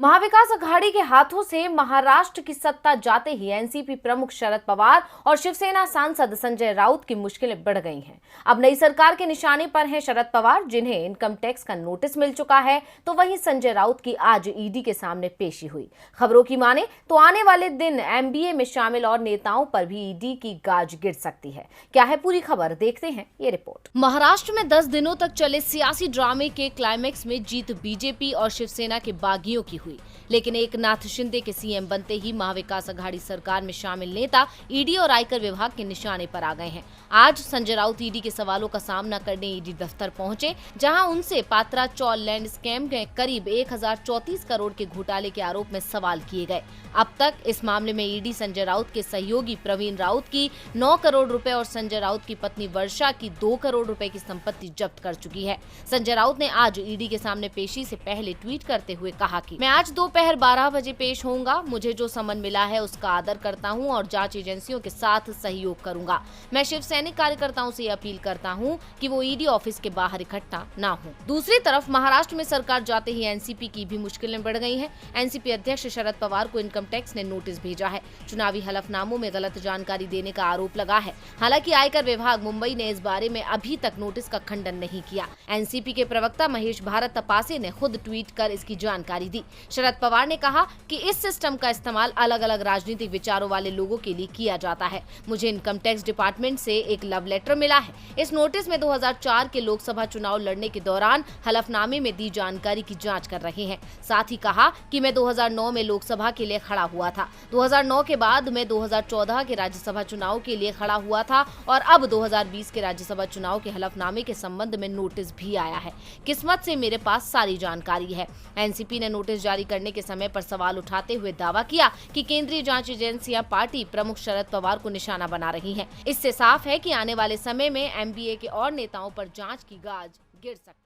महाविकास अघाड़ी के हाथों से महाराष्ट्र की सत्ता जाते ही एनसीपी प्रमुख शरद पवार और शिवसेना सांसद संजय राउत की मुश्किलें बढ़ गई हैं। अब नई सरकार के निशाने पर हैं शरद पवार, जिन्हें इनकम टैक्स का नोटिस मिल चुका है, तो वहीं संजय राउत की आज ईडी के सामने पेशी हुई। खबरों की माने तो आने वाले दिन एमबीए में शामिल और नेताओं पर भी ईडी की गाज गिर सकती है। क्या है पूरी खबर, देखते हैं ये रिपोर्ट। महाराष्ट्र में 10 दिनों तक चले सियासी ड्रामे के क्लाइमेक्स में जीत बीजेपी और शिवसेना के बागियों की हुई, लेकिन एकनाथ शिंदे के सीएम बनते ही महाविकास अघाड़ी सरकार में शामिल नेता ईडी और आयकर विभाग के निशाने पर आ गए हैं। आज संजय राउत ईडी के सवालों का सामना करने ईडी दफ्तर पहुंचे, जहां उनसे पात्रा चौल लैंड स्कैम में करीब 1034 करोड़ के घोटाले के आरोप में सवाल किए गए। अब तक इस मामले में ईडी संजय राउत के सहयोगी प्रवीण राउत की 9 करोड़ रुपए और संजय राउत की पत्नी वर्षा की 2 करोड़ रुपए की संपत्ति जब्त कर चुकी है। संजय राउत ने आज ईडी के सामने पेशी से पहले ट्वीट करते हुए कहा कि मैं आज दोपहर 12 बजे पेश होऊंगा। मुझे जो समन मिला है उसका आदर करता हूं और जांच एजेंसियों के साथ सहयोग करूंगा। मैं शिव सैनिक कार्यकर्ताओं से अपील करता हूं कि वो ईडी ऑफिस के बाहर इकट्ठा ना हो। दूसरी तरफ महाराष्ट्र में सरकार जाते ही एनसीपी की भी मुश्किलें बढ़ गई हैं। एनसीपी अध्यक्ष शरद पवार को इनकम टैक्स ने नोटिस भेजा है। चुनावी हलफनामों में गलत जानकारी देने का आरोप लगा है। हालांकि आयकर विभाग मुंबई ने इस बारे में अभी तक नोटिस का खंडन नहीं किया। एनसीपी के प्रवक्ता महेश भारत तपासे ने खुद ट्वीट कर इसकी जानकारी दी। शरद पवार ने कहा कि इस सिस्टम का इस्तेमाल अलग अलग राजनीतिक विचारों वाले लोगों के लिए किया जाता है। मुझे इनकम टैक्स डिपार्टमेंट से एक लव लेटर मिला है। इस नोटिस में 2004 के लोकसभा चुनाव लड़ने के दौरान हलफनामे में दी जानकारी की जांच कर रहे हैं। साथ ही कहा कि मैं 2009 में लोकसभा के लिए खड़ा हुआ था। 2009 के बाद मैं 2014 के राज्यसभा चुनाव के लिए खड़ा हुआ था और अब 2020 के राज्यसभा चुनाव के हलफनामे के संबंध में नोटिस भी आया है। किस्मत से मेरे पास सारी जानकारी है। एनसीपी ने नोटिस जारी करने के समय पर सवाल उठाते हुए दावा किया कि केंद्रीय जांच एजेंसियां पार्टी प्रमुख शरद पवार को निशाना बना रही हैं। इससे साफ है कि आने वाले समय में एमबीए के और नेताओं पर जांच की गाज गिर सकती है।